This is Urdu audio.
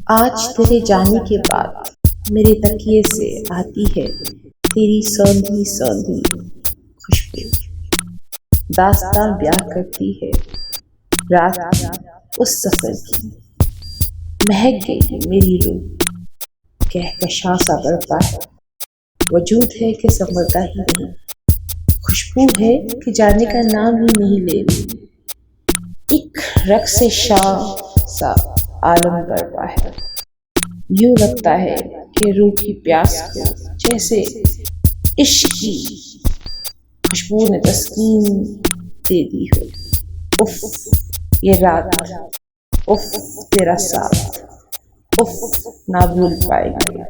آج تیرے جانے کے بعد میرے تکیے سے آتی ہے تیری سوندھی سوندھی خوشبو، داستان بیاں کرتی ہے رات کی اس سفر کی، مہک گئی میری روح، کہکشاں سا بڑھتا ہے، وجود ہے کہ سنبھلتا ہی نہیں، خوشبو ہے کہ جانے کا نام ہی نہیں لے رہی، ایک رقص شام سا عالم گرتا ہے، یوں لگتا ہے کہ روح کی پیاس کو جیسے عشق کی خوشبو نے تسکین دے دی ہو۔ اف یہ رات، اف تیرا ساتھ، اف نہ بھول پائیں گے۔